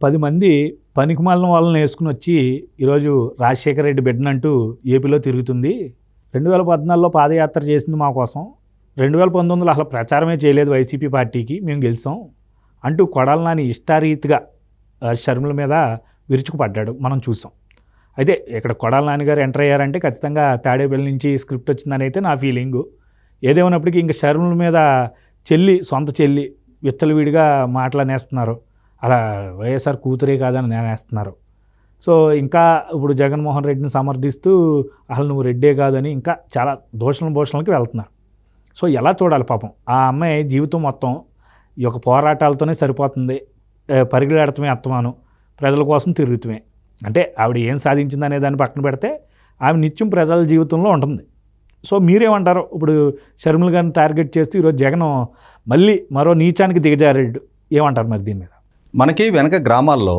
10 మంది పనికిమాలిన వాళ్ళని వేసుకుని వచ్చి ఈరోజు రాజశేఖర రెడ్డి బిడ్డనంటూ ఏపీలో తిరుగుతుంది. 2014లో పాదయాత్ర చేసింది మా కోసం. 2019లో అసలు ప్రచారమే చేయలేదు వైసీపీ పార్టీకి, మేము గెలిచాం అంటూ కొడాలి నాని ఇష్టారీతిగా షర్మిల మీద విరుచుకుపడ్డాడు, మనం చూసాం. అయితే ఇక్కడ కొడాలి నాని గారు ఎంటర్ అయ్యారంటే ఖచ్చితంగా తాడేపల్లి నుంచి స్క్రిప్ట్ వచ్చిందని అయితే నా ఫీలింగు. ఏదేమైనప్పటికీ ఇంకా షర్మిల మీద సొంత చెల్లి విచ్చలవిడిగా మాటలనేస్తున్నారు. అలా వైఎస్ఆర్ కూతురే కాదని నేనేస్తున్నారు. సో ఇంకా ఇప్పుడు జగన్మోహన్ రెడ్డిని సమర్థిస్తూ అసలు నువ్వు రెడ్డే కాదని ఇంకా చాలా భూషణలకి వెళ్తున్నారు. సో ఎలా చూడాలి పాపం ఆ అమ్మాయి జీవితం మొత్తం ఈ యొక్క పోరాటాలతోనే సరిపోతుంది. పరిగెడటమే అత్తమాను, ప్రజల కోసం తిరుగుతమే. అంటే ఆవిడ ఏం సాధించిందనే దాన్ని పక్కన పెడితే ఆమె నిత్యం ప్రజల జీవితంలో ఉంటుంది. సో మీరేమంటారు? ఇప్పుడు షర్మిల గారిని టార్గెట్ చేస్తూ ఈరోజు జగన్ మళ్ళీ మరో నీచానికి దిగజారాడు, ఏమంటారు మరి దీని మీద? మనకి వెనక గ్రామాల్లో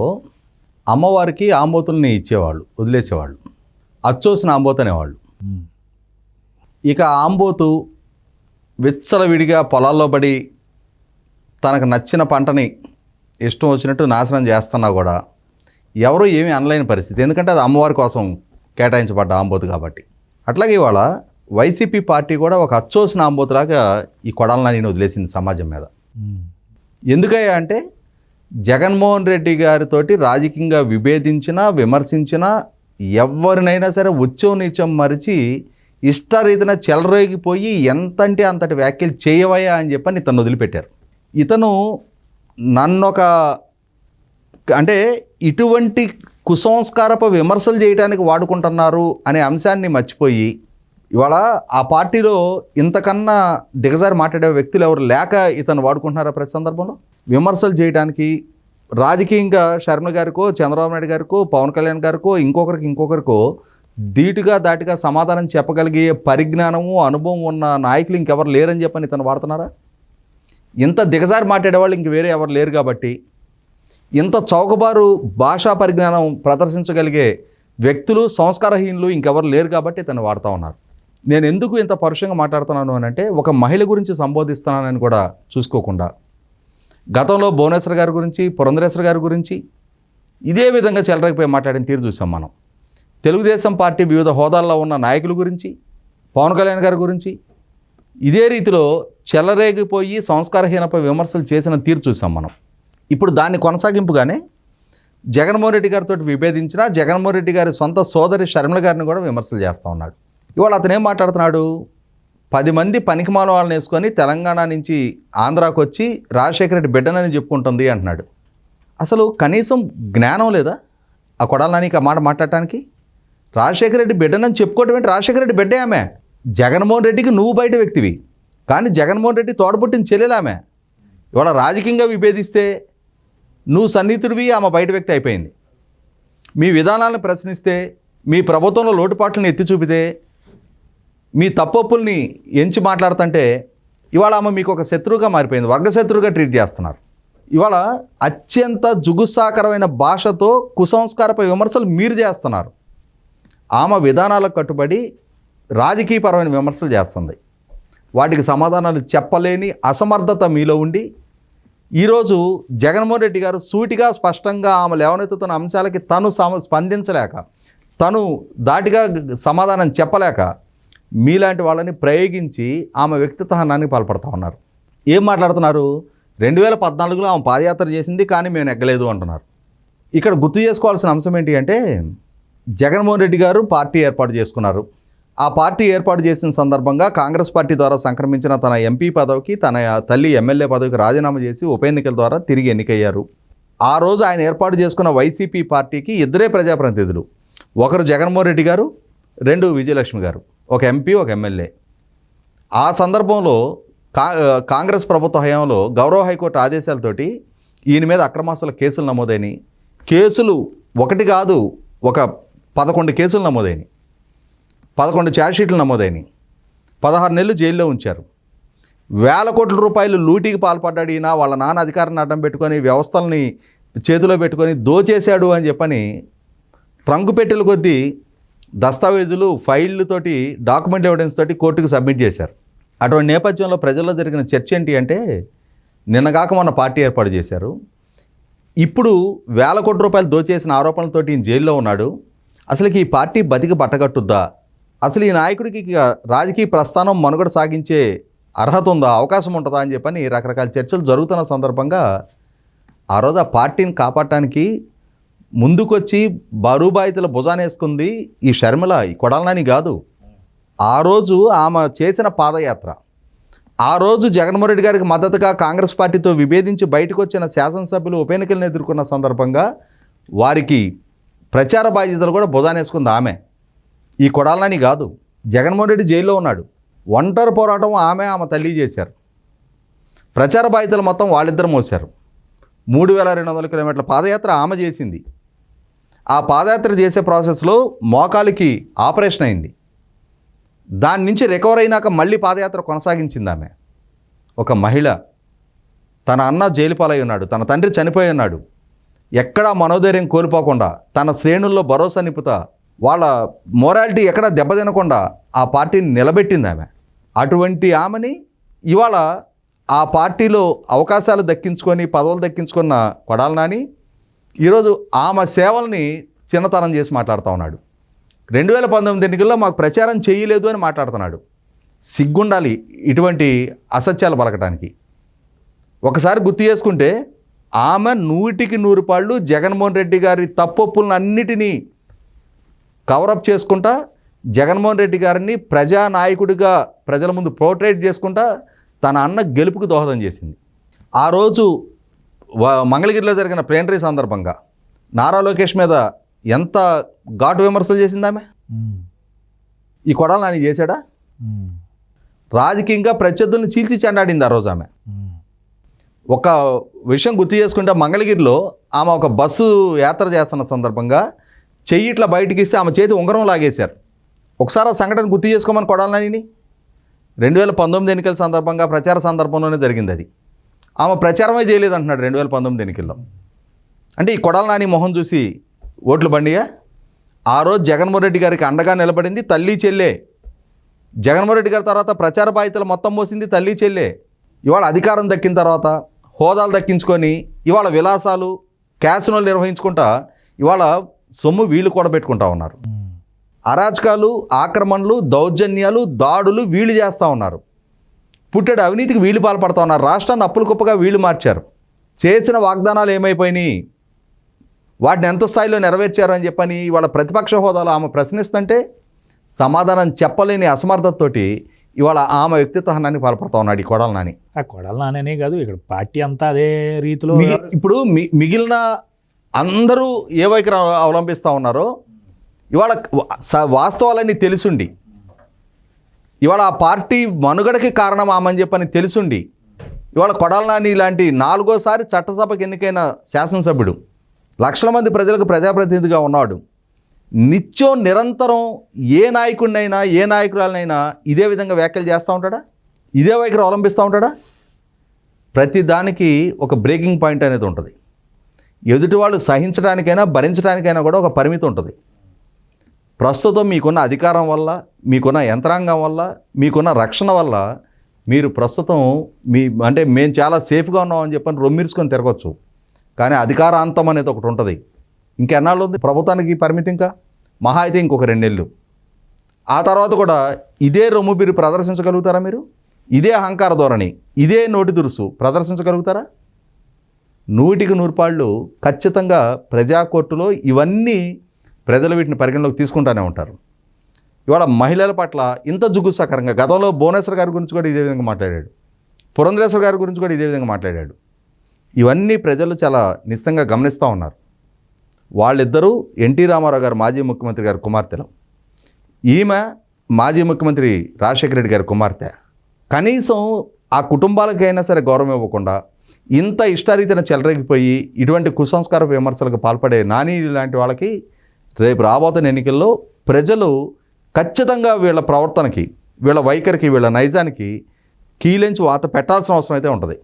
అమ్మవారికి ఆంబోతుల్ని ఇచ్చేవాళ్ళు, వదిలేసేవాళ్ళు. అచ్చోసిన ఆంబోతు అనేవాళ్ళు. ఇక ఆంబోతు విచ్చలవిడిగా పొలాల్లో పడి తనకు నచ్చిన పంటని ఇష్టం వచ్చినట్టు నాశనం చేస్తున్నా కూడా ఎవరూ ఏమీ అనలేని పరిస్థితి. ఎందుకంటే అది అమ్మవారి కోసం కేటాయించబడ్డ ఆంబోతు కాబట్టి. అట్లాగే ఇవాళ వైసీపీ పార్టీ కూడా ఒక అచ్చోసిన ఆంబోతులాగా ఈ కొడాలి నానిని వదిలేసింది సమాజం మీద. ఎందుకయ్యా అంటే జగన్మోహన్ రెడ్డి గారితోటి రాజకీయంగా విభేదించినా విమర్శించినా ఎవరినైనా సరే ఉచ్చం నీచం మరిచి ఇష్టరీతిన చెలరేగిపోయి ఎంతంటే అంతటి వ్యాఖ్యలు చేయవయ్యా అని చెప్పని ఇతను వదిలిపెట్టారు. ఇతను నన్నొక అంటే ఇటువంటి కుసంస్కారపు విమర్శలు చేయడానికి వాడుకుంటున్నారు అనే అంశాన్ని మర్చిపోయి ఇవాళ ఆ పార్టీలో ఇంతకన్నా దిగజారి మాట్లాడే వ్యక్తులు ఎవరు లేక ఇతను వాడుకుంటున్నారా ప్రతి సందర్భంలో? విమర్శలు చేయడానికి రాజకీయంగా షర్మిల గారికో, చంద్రబాబు నాయుడు గారికో, పవన్ కళ్యాణ్ గారికో, ఇంకొకరికో దాటిగా సమాధానం చెప్పగలిగే పరిజ్ఞానము, అనుభవం ఉన్న నాయకులు ఇంకెవరు లేరని చెప్పని ఇతను వాడుతున్నారా? ఇంత దిగజారి మాట్లాడేవాళ్ళు ఇంక వేరే ఎవరు లేరు కాబట్టి, ఇంత చౌకబారు భాషా పరిజ్ఞానం ప్రదర్శించగలిగే వ్యక్తులు, సంస్కారహీనులు ఇంకెవరు లేరు కాబట్టి ఇతను వాడుతూ ఉన్నారు. నేను ఎందుకు ఇంత పరుషంగా మాట్లాడుతున్నాను అని అంటే, ఒక మహిళ గురించి సంబోధిస్తున్నానని కూడా చూసుకోకుండా గతంలో భువనేశ్వర్ గారి గురించి, పురంధరేశ్వర్ గారి గురించి ఇదే విధంగా చెలరేగిపోయి మాట్లాడిన తీరు చూసాం మనం. తెలుగుదేశం పార్టీ వివిధ హోదాల్లో ఉన్న నాయకుల గురించి, పవన్ కళ్యాణ్ గారి గురించి ఇదే రీతిలో చెలరేగిపోయి సంస్కారహీనపై విమర్శలు చేసిన తీరు చూసాం మనం. ఇప్పుడు దాన్ని కొనసాగింపుగానే జగన్మోహన్ రెడ్డి గారితో విభేదించిన జగన్మోహన్ రెడ్డి గారి సొంత సోదరి షర్మిల గారిని కూడా విమర్శలు చేస్తూ ఉన్నాడు. ఇవాళ అతను ఏం మాట్లాడుతున్నాడు? 10 మంది పనికిమాల వాళ్ళని వేసుకొని తెలంగాణ నుంచి ఆంధ్రాకు వచ్చి రాజశేఖర రెడ్డి బిడ్డనని చెప్పుకుంటుంది అంటున్నాడు. అసలు కనీసం జ్ఞానం లేదా ఆ కొడాలి నానికి ఆ మాట మాట్లాడటానికి? రాజశేఖర రెడ్డి బిడ్డనని చెప్పుకోవటం ఏంటి? రాజశేఖర రెడ్డి బిడ్డే ఆమె. జగన్మోహన్ రెడ్డికి నువ్వు బయట వ్యక్తివి, కానీ జగన్మోహన్ రెడ్డి తోడబుట్టిన చెల్లెలు ఆమె. ఇవాళ రాజకీయంగా విభేదిస్తే నువ్వు సన్నిహితుడివి, ఆమె బయట వ్యక్తి అయిపోయింది. మీ విధానాలను ప్రశ్నిస్తే, మీ ప్రభుత్వంలో లోటుపాట్లను ఎత్తి చూపితే, మీ తప్పొప్పుల్ని ఎంచి మాట్లాడుతుంటే ఇవాళ ఆమె మీకు ఒక శత్రువుగా మారిపోయింది, వర్గశత్రువుగా ట్రీట్ చేస్తున్నారు. ఇవాళ అత్యంత జుగుత్సాకరమైన భాషతో కుసంస్కారపై విమర్శలు మీరు చేస్తున్నారు. ఆమె విధానాలకు కట్టుబడి రాజకీయపరమైన విమర్శలు చేస్తుంది. వాటికి సమాధానాలు చెప్పలేని అసమర్థత మీలో ఉండి ఈరోజు జగన్మోహన్ రెడ్డి గారు సూటిగా స్పష్టంగా ఆమె లేవనెత్తుతున్న అంశాలకి తను స్పందించలేక, తను దాటిగా సమాధానం చెప్పలేక మీలాంటి వాళ్ళని ప్రయోగించి ఆమె వ్యక్తిత్వహానానికి పాల్పడుతూ ఉన్నారు. ఏం మాట్లాడుతున్నారు? 2014లో ఆమె పాదయాత్ర చేసింది, కానీ మేము నెగ్గలేదు అంటున్నారు. ఇక్కడ గుర్తు చేసుకోవాల్సిన అంశం ఏంటి అంటే, జగన్మోహన్ రెడ్డి గారు పార్టీ ఏర్పాటు చేసుకున్నారు. ఆ పార్టీ ఏర్పాటు చేసిన సందర్భంగా కాంగ్రెస్ పార్టీ ద్వారా సంక్రమించిన తన ఎంపీ పదవికి, తన తల్లి ఎమ్మెల్యే పదవికి రాజీనామా చేసి ఉప ఎన్నికల ద్వారా తిరిగి ఎన్నికయ్యారు. ఆ రోజు ఆయన ఏర్పాటు చేసుకున్న వైసీపీ పార్టీకి ఇద్దరే ప్రజాప్రతినిధులు, ఒకరు జగన్మోహన్ రెడ్డి గారు, 2 విజయలక్ష్మి గారు, ఒక ఎంపీ, ఒక ఎమ్మెల్యే. ఆ సందర్భంలో కాంగ్రెస్ ప్రభుత్వ హయాంలో గౌరవ హైకోర్టు ఆదేశాలతోటి ఈయన మీద అక్రమాస్తుల కేసులు నమోదైనవి. కేసులు ఒకటి కాదు, ఒక 11 కేసులు నమోదైనవి, 11 ఛార్జ్షీట్లు నమోదైనవి, 16 నెలలు జైల్లో ఉంచారు. వేల కోట్ల రూపాయలు లూటీకి పాల్పడ్డాడు ఈయన. వాళ్ళ నాన్న అధికారాన్ని అడ్డం పెట్టుకొని వ్యవస్థల్ని చేతిలో పెట్టుకొని దోచేశాడు అని చెప్పని ట్రంకు పెట్టెల కొద్దీ దస్తావేజులు, ఫైళ్ళతోటి, డాక్యుమెంట్ ఎవిడెన్స్ తోటి కోర్టుకు సబ్మిట్ చేశారు. అటువంటి నేపథ్యంలో ప్రజల్లో జరిగిన చర్చ ఏంటి అంటే, నిన్నగాక మొన్న పార్టీ ఏర్పాటు చేశారు. ఇప్పుడు వేల కోట్ల రూపాయలు దోచేసిన ఆరోపణలతోటి ఈయన జైల్లో ఉన్నాడు. అసలుకి ఈ పార్టీ బతికి బట్టగట్టుద్దా? అసలు ఈ నాయకుడికి ఇక రాజకీయ ప్రస్థానం మనుగడ సాగించే అర్హత ఉందా, అవకాశం ఉంటుందా అని చెప్పని రకరకాల చర్చలు జరుగుతున్న సందర్భంగా ఆ రోజు ఆ పార్టీని కాపాడటానికి ముందుకొచ్చి బరువు బాధ్యతల భుజానేసుకుంది ఈ షర్మిల, ఈ కొడాలని కాదు. ఆ రోజు ఆమె చేసిన పాదయాత్ర, ఆ రోజు జగన్మోహన్ రెడ్డి గారికి మద్దతుగా కాంగ్రెస్ పార్టీతో విభేదించి బయటకు వచ్చిన శాసనసభ్యులు ఉప ఎన్నికలను ఎదుర్కొన్న సందర్భంగా వారికి ప్రచార బాధ్యతలు కూడా భుజానేసుకుంది ఆమె, ఈ కొడాలని కాదు. జగన్మోహన్ రెడ్డి జైల్లో ఉన్నాడు, ఒంటరి పోరాటం ఆమె తల్లి చేశారు. ప్రచార బాధ్యతలు మొత్తం వాళ్ళిద్దరు మోశారు. 3200 కిలోమీటర్ల పాదయాత్ర ఆమె చేసింది. ఆ పాదయాత్ర చేసే ప్రాసెస్లో మోకాలికి ఆపరేషన్ అయింది. దాని నుంచి రికవర్ అయినాక మళ్ళీ పాదయాత్ర కొనసాగించింది ఆమె. ఒక మహిళ, తన అన్న జైలు పాలై ఉన్నాడు, తన తండ్రి చనిపోయి ఉన్నాడు, ఎక్కడా మనోధైర్యం కోల్పోకుండా తన శ్రేణుల్లో భరోసా నింపుతా వాళ్ళ మోరాలిటీ ఎక్కడా దెబ్బతినకుండా ఆ పార్టీని నిలబెట్టింది ఆమె. అటువంటి ఆమెని ఇవాళ ఆ పార్టీలో అవకాశాలు దక్కించుకొని పదవులు దక్కించుకున్న కొడాలి నాని ఈరోజు ఆమె సేవల్ని చిన్నతనం చేసి మాట్లాడుతూ ఉన్నాడు. 2019 ఎన్నికల్లో మాకు ప్రచారం చేయలేదు అని మాట్లాడుతున్నాడు. సిగ్గుండాలి ఇటువంటి అసత్యాలు పలకటానికి. ఒకసారి గుర్తు చేసుకుంటే ఆమె 100కి 100 పాళ్ళు జగన్మోహన్ రెడ్డి గారి తప్పొప్పులను అన్నిటినీ కవరప్ చేసుకుంటా, జగన్మోహన్ రెడ్డి గారిని ప్రజానాయకుడిగా ప్రజల ముందు పోర్ట్రేట్ చేసుకుంటా తన అన్న గెలుపుకు దోహదం చేసింది. ఆ రోజు మంగళగిరిలో జరిగిన ప్లేనరీ సందర్భంగా నారా లోకేష్ మీద ఎంత ఘాటు విమర్శలు చేసింది ఆమె. ఈ కొడాలి నాని చేశాడా? రాజకీయంగా ప్రత్యర్థులను చీల్చి చెండాడింది ఆ రోజు ఆమె. ఒక విషయం గుర్తు చేసుకుంటే మంగళగిరిలో ఆమె ఒక బస్సు యాత్ర చేస్తున్న సందర్భంగా చెయ్యి ఇట్లా బయటికి ఇస్తే ఆమె చేతి ఉంగరం లాగేశారు. ఒకసారి ఆ సంఘటన గుర్తు చేసుకోమని కొడాలి నానిని. 2019 ఎన్నికల సందర్భంగా ప్రచార సందర్భంలోనే జరిగింది అది. ఆమె ప్రచారమే చేయలేదు అంటున్నాడు 2019 ఎన్నికల్లో. అంటే ఈ కొడాలి నాని మొహం చూసి ఓట్లు బండియా? ఆ రోజు జగన్మోహన్ రెడ్డి గారికి అండగా నిలబడింది తల్లి చెల్లె. జగన్మోహన్ రెడ్డి గారి తర్వాత ప్రచార బాధ్యతలు మొత్తం మోసింది తల్లి చెల్లె. ఇవాళ అధికారం దక్కిన తర్వాత హోదాలు దక్కించుకొని ఇవాళ విలాసాలు క్యాసినోలు నిర్వహించుకుంటా ఇవాళ సొమ్ము వీళ్ళు కూడా పెట్టుకుంటా ఉన్నారు. అరాచకాలు, ఆక్రమణలు, దౌర్జన్యాలు, దాడులు వీళ్ళు చేస్తూ ఉన్నారు. పుట్టెడు అవినీతికి వీళ్ళు పాల్పడుతూ ఉన్నారు. రాష్ట్రాన్ని అప్పుల కుప్పగా వీళ్ళు మార్చారు. చేసిన వాగ్దానాలు ఏమైపోయినాయి, వాటిని ఎంత స్థాయిలో నెరవేర్చారు అని చెప్పని ఇవాళ ప్రతిపక్ష హోదాలో ఆమె ప్రశ్నిస్తుంటే సమాధానం చెప్పలేని అసమర్థతతోటి ఇవాళ ఆమె వ్యక్తిత్వాన్ని పాల్పడుతూ ఉన్నాడు ఈ కొడాలి నాని. ఆ కొడాలి నానే కాదు, ఇక్కడ పార్టీ అంతా అదే రీతిలో. ఇప్పుడు మిగిలిన అందరూ ఏ వైఖరి అవలంబిస్తూ ఉన్నారో ఇవాళ వాస్తవాలన్నీ తెలుసుండి, ఇవాళ ఆ పార్టీ మనుగడకి కారణం ఆమెని చెప్పని తెలుసుండి ఇవాళ కొడాలి నాని ఇలాంటి 4వ చట్టసభకు ఎన్నికైన శాసనసభ్యుడు, లక్షల మంది ప్రజలకు ప్రజాప్రతినిధిగా ఉన్నాడు. నిత్యం నిరంతరం ఏ నాయకుడినైనా ఏ నాయకురాలనైనా ఇదే విధంగా వ్యాఖ్యలు చేస్తూ ఉంటాడా? ఇదే వైఖరి అవలంబిస్తూ ఉంటాడా? ప్రతి దానికి ఒక బ్రేకింగ్ పాయింట్ అనేది ఉంటుంది. ఎదుటి వాళ్ళు సహించడానికైనా భరించడానికైనా కూడా ఒక పరిమితి ఉంటుంది. ప్రస్తుతం మీకున్న అధికారం వల్ల, మీకున్న యంత్రాంగం వల్ల, మీకున్న రక్షణ వల్ల మీరు ప్రస్తుతం మేము చాలా సేఫ్గా ఉన్నామని చెప్పని రొమ్మిర్చుకొని తిరగచ్చు. కానీ అధికారాంతం అనేది ఒకటి ఉంటుంది. ఇంకెన్నాళ్ళు ఉంది ప్రభుత్వానికి పరిమితి? ఇంకా మహా అయితే ఇంకొక 2 నెలలు. ఆ తర్వాత కూడా ఇదే రొమ్ము మీరు ప్రదర్శించగలుగుతారా? మీరు ఇదే అహంకార ధోరణి, ఇదే నోటి దురుసు ప్రదర్శించగలుగుతారా? 100కి 100 పాళ్ళు ఖచ్చితంగా ప్రజా కోర్టులో ఇవన్నీ ప్రజలు వీటిని పరిగణలోకి తీసుకుంటూనే ఉంటారు. ఇవాళ మహిళల పట్ల ఇంత జుగుత్సాకరంగా గతంలో భువనేశ్వర్ గారి గురించి కూడా ఇదే విధంగా మాట్లాడాడు, పురంధరేశ్వర్ గారి గురించి కూడా ఇదే విధంగా మాట్లాడాడు. ఇవన్నీ ప్రజలు చాలా నిశ్చితంగా గమనిస్తూ ఉన్నారు. వాళ్ళిద్దరూ ఎన్టీ రామారావు గారు మాజీ ముఖ్యమంత్రి గారి కుమార్తెలు. ఈమె మాజీ ముఖ్యమంత్రి రాజశేఖర రెడ్డి గారి కుమార్తె. కనీసం ఆ కుటుంబాలకైనా సరే గౌరవం ఇవ్వకుండా ఇంత ఇష్టారీతిన చెలరేగిపోయి ఇటువంటి కుసంస్కార విమర్శలకు పాల్పడే నాని లాంటి వాళ్ళకి రేపు రాబోతున్న ఎన్నికల్లో ప్రజలు ఖచ్చితంగా వీళ్ళ ప్రవర్తనకి, వీళ్ళ వైఖరికి, వీళ్ళ నైజానికి కీలెంచి వాత పెట్టాల్సిన అవసరం అయితే ఉంటుంది.